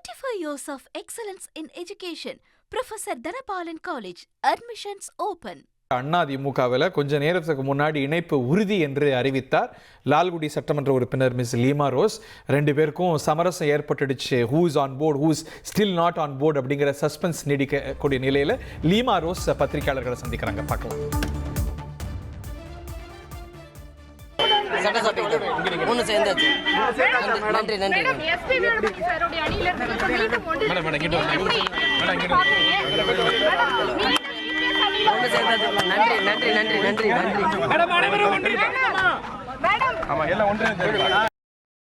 25 years of excellence in education. Professor Dhanapalan College. Admissions open. அதிமுகவில் கொஞ்ச நேரத்துக்கு முன்னாடி இணைப்பு உறுதி என்று அறிவித்தார் லால்குடி சட்டமன்ற உறுப்பினர் மிஸ் லீமா ரோஸ். ரெண்டு பேருக்கும் சமரசம் ஏற்பட்டுடுச்சு. Who is on board, who is still not on board அப்படிங்கிற சஸ்பென்ஸ் நீடிக்கக்கூடிய நிலையில் லீமா ரோஸ் பத்திரிகையாளர்களை சந்திக்கிறாங்க. பார்க்கலாம். ஒன்று சேர்ந்தாச்சு. நன்றி நன்றி ஒன்று சேர்ந்தாச்சு. நன்றி நன்றி நன்றி நன்றி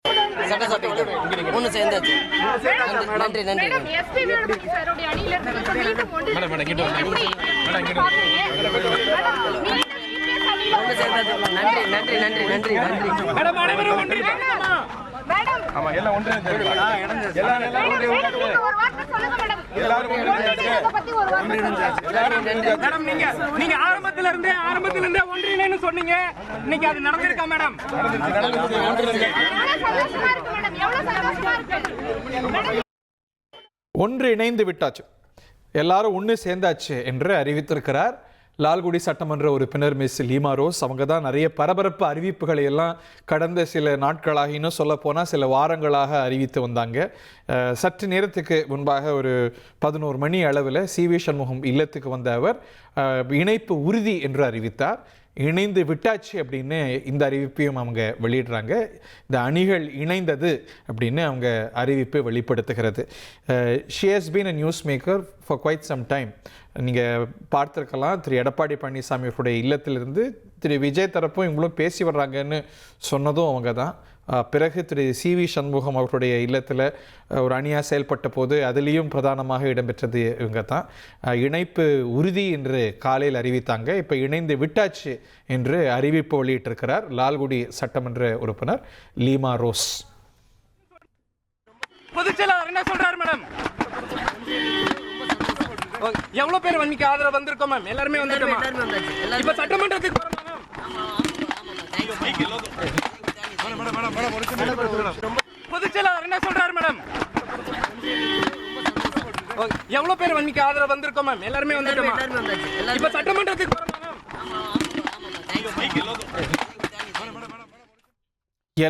நன்றி சட்டசபைக்கு ஒன்று சேர்ந்தாச்சு. நன்றி நன்றி ஒன்று சேர்ந்தாச்சு. நன்றி நன்றி நன்றி நன்றி நன்றி நீங்க ஆரம்பத்துல இருந்தே ஒன்றிணைன்னு சொன்னீங்க. இன்னைக்கு அது நடந்திருக்கா மேடம்? ஒன்று இணைந்து விட்டாச்சு, எல்லாரும் ஒன்று சேர்ந்தாச்சு என்று அறிவித்திருக்கிறார் லால்குடி சட்டமன்ற உறுப்பினர் மிஸ் லீமா ரோஸ். அவங்க தான் நிறைய பரபரப்பு அறிவிப்புகளை எல்லாம் கடந்த சில நாட்களாக, இன்னும் சொல்ல போனால் சில வாரங்களாக அறிவித்து வந்தாங்க. சற்று நேரத்துக்கு முன்பாக ஒரு 11 மணி அளவில் சி.வி. சண்முகம் இல்லத்துக்கு வந்த அவர் இணைப்பு உறுதி என்று அறிவித்தார். இணைந்து விட்டாச்சு அப்படின்னு இந்த அறிவிப்பையும் அவங்க வெளியிடுறாங்க. இந்த அணிகள் இணைந்தது அப்படின்னு அவங்க அறிவிப்பு வெளிப்படுத்துகிறது. She has been a newsmaker for quite some time. நீங்கள் பார்த்துருக்கலாம், திரு எடப்பாடி பழனிசாமி அவருடைய இல்லத்திலிருந்து திரு விஜய் தரப்பும் இவங்களும் பேசி வர்றாங்கன்னு சொன்னதும் அவங்க தான். பிறகு திரு சி.வி. சண்முகம் அவருடைய இல்லத்தில் ஒரு அணியாக செயல்பட்ட போது அதுலேயும் பிரதானமாக இடம்பெற்றது இவங்க தான். இணைப்பு உறுதி என்று காலையில் அறிவித்தாங்க. இப்போ இணைந்து விட்டாச்சு என்று அறிவிப்பு வெளியிட்டிருக்கிறார் லால்குடி சட்டமன்ற உறுப்பினர் லீமா ரோஸ். பொதுச்செயலாளர் என்ன சொல்றாரு மேடம்? எவ்வளவு பேர் வன்னிக்கு ஆதரவு வந்திருக்கோம் மேம்? எல்லாருமே வந்துட்டோமா? இப்ப சட்டமன்றத்துக்கு போறோம் மேம். பொதுச்செயலாளர் என்ன சொல்றாரு மேடம்? எவ்வளவு பேர் வன்னிக்கு ஆதரவு வந்திருக்கோம் மேம்? எல்லாருமே வந்துட்டோமா? இப்ப சட்டமன்றத்துக்கு போறோம் மேம்.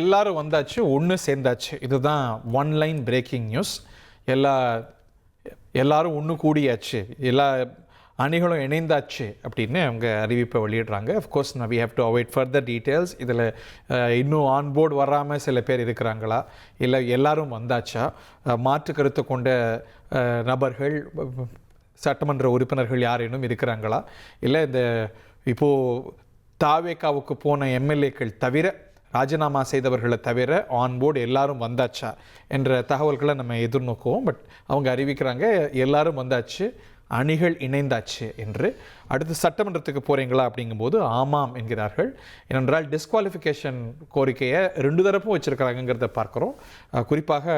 எல்லாரும் வந்தாச்சு, ஒன்று சேர்ந்தாச்சு. இதுதான் ஒன் லைன் பிரேக்கிங் நியூஸ். எல்லாரும் ஒன்று கூடியாச்சு, எல்லா அணிகளும் இணைந்தாச்சு அப்படின்னு அவங்க அறிவிப்பை வெளியிடுறாங்க. Of course we have to avoid further details. இதில் இன்னும் ஆன்போர்டு வராமல் சில பேர் இருக்கிறாங்களா, இல்லை எல்லாரும் வந்தாச்சா, மாற்று கருத்து கொண்ட நபர்கள் சட்டமன்ற உறுப்பினர்கள் யாரேனும் இருக்கிறாங்களா, இல்லை இந்த இப்போது தாவேகாவுக்கு போன எம்எல்ஏக்கள் தவிர, ராஜினாமா செய்தவர்களை தவிர ஆன்போர்டு எல்லாரும் வந்தாச்சா என்ற தகவல்களை நம்ம எதிர்நோக்குவோம். பட் அவங்க அறிவிக்கிறாங்க எல்லாரும் வந்தாச்சு, அணிகள் இணைந்தாச்சு என்று. அடுத்து சட்டமன்றத்துக்கு போகிறீங்களா அப்படிங்கும்போது ஆமாம் என்கிறார்கள். ஏனென்றால் டிஸ்குவாலிஃபிகேஷன் கோரிக்கையை 2 தரப்பும் வச்சுருக்கிறாங்கிறத பார்க்குறோம். குறிப்பாக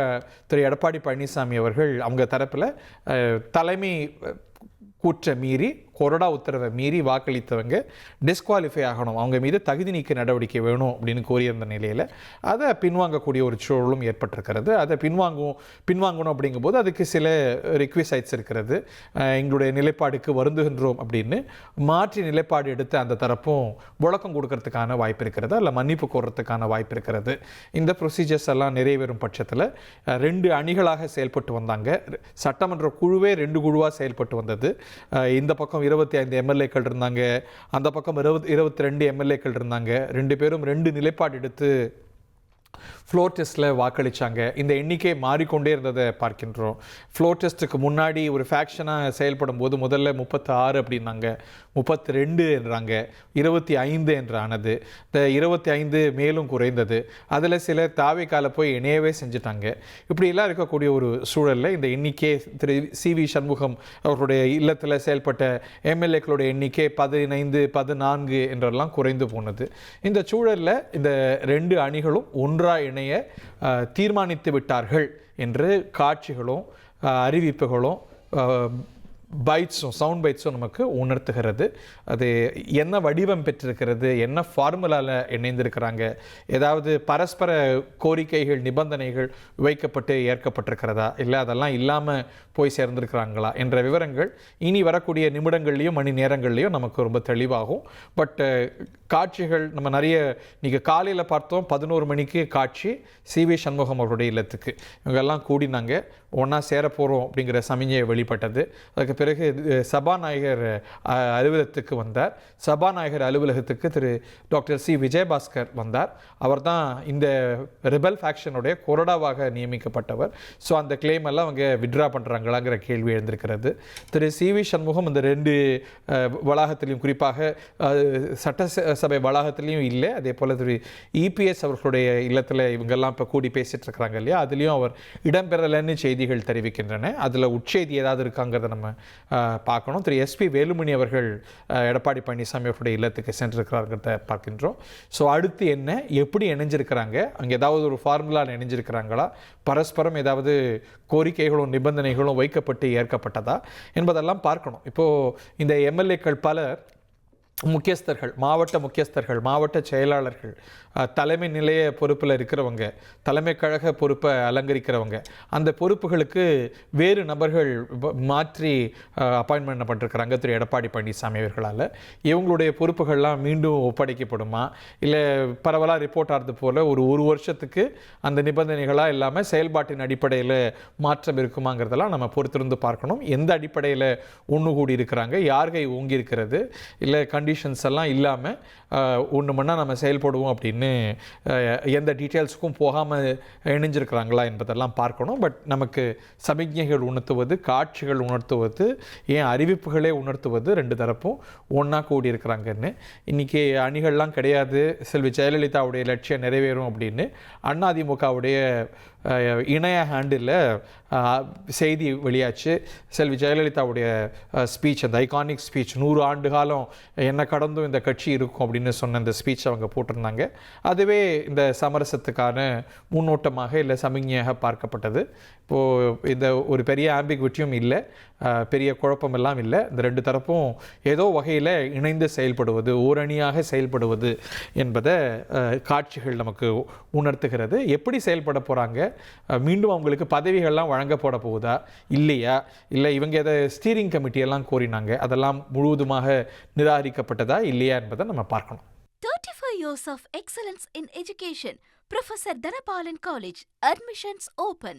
திரு எடப்பாடி பழனிசாமி அவர்கள் அவங்க தரப்பில் தலைமை கூற்றை மீறி, கொறடா உத்தரவை மீறி வாக்களித்தவங்க டிஸ்குவாலிஃபை ஆகணும், அவங்க மீது தகுதி நீக்க நடவடிக்கை வேணும் அப்படின்னு கோரியிருந்த நிலையில் அதை பின்வாங்கக்கூடிய ஒரு சூழலும் ஏற்பட்டிருக்கிறது. அதை பின்வாங்கணும் அப்படிங்கும்போது அதுக்கு சில ரிக்வெஸ்ட்ஸ் இருக்கிறது. எங்களுடைய நிலைப்பாடுக்கு வருந்துகின்றோம் அப்படின்னு மாற்றி நிலைப்பாடு எடுத்து அந்த தரப்பும் விளக்கம் கொடுக்கறதுக்கான வாய்ப்பு இருக்கிறது, இல்லை மன்னிப்பு கோர்றதுக்கான வாய்ப்பு இருக்கிறது. இந்த ப்ரொசீஜர்ஸ் எல்லாம் நிறைவேறும் பட்சத்தில் 2 அணிகளாக செயல்பட்டு வந்தாங்க. சட்டமன்ற குழுவே 2 குழுவாக செயல்பட்டு வந்தது. இந்த பக்கம் 25 எம்எல்ஏக்கள் இருந்தாங்க, அந்த பக்கம் 22 எம்எல்ஏக்கள் இருந்தாங்க. 2 பேரும் 2 நிலைப்பாடு எடுத்து ஃப்ளோர் டெஸ்ட்டில் வாக்களித்தாங்க. இந்த எண்ணிக்கை மாறிக்கொண்டே இருந்ததை பார்க்கின்றோம். ஃப்ளோர் டெஸ்ட்டுக்கு முன்னாடி ஒரு ஃபேக்ஷனாக செயல்படும் போது முதல்ல 36 அப்படின்னாங்க, 32 என்றாங்க, 25 என்றானது, இந்த 25 மேலும் குறைந்தது. அதில் சில தாவேக்கால போய் இணையவே செஞ்சுட்டாங்க. இப்படியெல்லாம் இருக்கக்கூடிய ஒரு சூழலில் இந்த எண்ணிக்கை திரு சி.வி. சண்முகம் அவர்களுடைய இல்லத்தில் செயல்பட்ட எம்எல்ஏக்களுடைய எண்ணிக்கை 15, 14 என்றெல்லாம் குறைந்து போனது. இந்த சூழலில் இந்த 2 அணிகளும் ஒன்றாக இணைய தீர்மானித்து விட்டார்கள் என்று காட்சிகளும் அறிவிப்புகளும் பைட்ஸும் சவுண்ட் பைட்ஸும் நமக்கு உணர்த்துகிறது. அது என்ன வடிவம் பெற்றிருக்கிறது, என்ன ஃபார்முலாவில் இணைந்திருக்கிறாங்க, ஏதாவது பரஸ்பர கோரிக்கைகள் நிபந்தனைகள் வைக்கப்பட்டு ஏற்கப்பட்டிருக்கிறதா, இல்லை அதெல்லாம் இல்லாமல் போய் சேர்ந்திருக்கிறாங்களா என்ற விவரங்கள் இனி வரக்கூடிய நிமிடங்கள்லையும் மணி நேரங்கள்லையும் நமக்கு ரொம்ப தெளிவாகும். பட் காட்சிகள் நம்ம நிறைய நீங்கள் காலையில் பார்த்தோம் 11 மணிக்கு காட்சி CV சண்முகம் அவருடைய இல்லத்துக்கு இவங்கெல்லாம் கூடினாங்க, ஒன்றா சேர போகிறோம் அப்படிங்கிற சமிஞ்சை வெளிப்பட்டது. அதுக்கு பிறகு சபாநாயகர் அலுவலகத்துக்கு வந்தார். சபாநாயகர் அலுவலகத்துக்கு திரு டாக்டர் C விஜயபாஸ்கர் வந்தார். அவர் தான் இந்த ரிபல் ஃபேக்ஷனுடைய கொறடாவாக நியமிக்கப்பட்டவர். ஸோ அந்த கிளைம் எல்லாம் அவங்க விட்ரா பண்ணுறாங்களாங்கிற கேள்வி எழுந்திருக்கிறது. திரு CV சண்முகம் இந்த 2 வளாகத்திலையும் குறிப்பாக சட்டசபை வளாகத்திலையும் இல்லை, அதே போல் திரு EPS அவர்களுடைய இல்லத்தில் இவங்கெல்லாம் இப்போ கூடி பேசிகிட்டு இருக்கிறாங்க இல்லையா, அதுலேயும் அவர் இடம்பெறலைன்னு செய்திகள் தெரிவிக்கின்றன. அதில் உட்செய்தி ஏதாவது இருக்காங்கிறத நம்ம பார்க்கணும். திரு SP வேலுமணி அவர்கள் எடப்பாடி பழனிசாமி அவருடைய இல்லத்துக்கு சென்றிருக்கிறார்கிறத பார்க்கின்றோம். ஸோ அடுத்து என்ன, எப்படி இணைஞ்சிருக்கிறாங்க, அங்கே ஏதாவது ஒரு ஃபார்முலாவில் இணைஞ்சிருக்கிறாங்களா, பரஸ்பரம் ஏதாவது கோரிக்கைகளும் நிபந்தனைகளும் வைக்கப்பட்டு ஏற்கப்பட்டதா என்பதெல்லாம் பார்க்கணும். இப்போது இந்த MLAக்கள் பலர் முக்கியஸ்தர்கள், மாவட்ட முக்கியஸ்தர்கள், மாவட்ட செயலாளர்கள், தலைமை நிலைய பொறுப்பில் இருக்கிறவங்க, தலைமை கழக பொறுப்பை அலங்கரிக்கிறவங்க, அந்த பொறுப்புகளுக்கு வேறு நபர்கள் மாற்றி அப்பாயின்மெண்ட் பண்ணிருக்கிறாங்க திரு எடப்பாடி பழனிசாமி அவர்களால். இவங்களுடைய பொறுப்புகள்லாம் மீண்டும் ஒப்படைக்கப்படுமா, இல்லை பரவலாக ரிப்போர்ட் ஆகிறது போல் ஒரு வருஷத்துக்கு அந்த நிபந்தனைகளாக இல்லாமல் செயல்பாட்டின் அடிப்படையில் மாற்றம் இருக்குமாங்கிறதெல்லாம் நம்ம பொறுத்திருந்து பார்க்கணும். எந்த அடிப்படையில் ஒன்று கூடி இருக்கிறாங்க, யார்கை ஓங்கி இருக்கிறது, இல்லை கண்டிஷன்ஸ் எல்லாம் இல்லாமல் ஒன்று மணி நம்ம செயல்படுவோம் அப்படின்னு எந்த டீட்டெயில்ஸுக்கும் போகாமல் இணைஞ்சிருக்கிறாங்களா என்பதெல்லாம் பார்க்கணும். பட் நமக்கு சமிக்ஞைகள் உணர்த்துவது, காட்சிகள் உணர்த்துவது, ஏன் அறிவிப்புகளே உணர்த்துவது 2 தரப்பும் ஒன்றா கூடி இருக்கிறாங்கன்னு. இன்றைக்கி அணிகள்லாம் கிடையாது, செல்வி ஜெயலலிதாவுடைய லட்சியம் நிறைவேறும் அப்படின்னு அதிமுகவுடைய இணைய ஹேண்டில் செய்தி வெளியாச்சு. செல்வி ஜெயலலிதாவுடைய ஸ்பீச், அந்த ஐகானிக் ஸ்பீச், 100 ஆண்டு காலம் என்ன கடந்தும் இந்த கட்சி இருக்கும் அப்படின்னு சொன்ன இந்த ஸ்பீச் அவங்க போட்டிருந்தாங்க. அதுவே இந்த சமரசத்துக்கான முன்னோட்டமாக இல்லை சமிக்ஞையாக பார்க்கப்பட்டது. இப்போது இந்த ஒரு பெரிய ஆம்பிகுவிட்டியும் இல்லை, பெரிய குழப்பமெல்லாம் இல்லை. இந்த 2 தரப்பும் ஏதோ வகையில் இணைந்து செயல்படுவது, ஓரணியாக செயல்படுவது என்பதை காட்சிகள் நமக்கு உணர்த்துகிறது. எப்படி செயல்பட போகிறாங்க, மீண்டும் அவங்களுக்கு பதவிகள்லாம் வழங்கப்பட போகுதா இல்லையா, இல்லை இவங்க எதை ஸ்டீரிங் கமிட்டியெல்லாம் கோரினாங்க அதெல்லாம் முழுவதுமாக நிராகரிக்கப்பட்டதா இல்லையா என்பதை நம்ம பார்க்கணும். 35 years of excellence in education. Professor Dhanapalan College. Admissions open.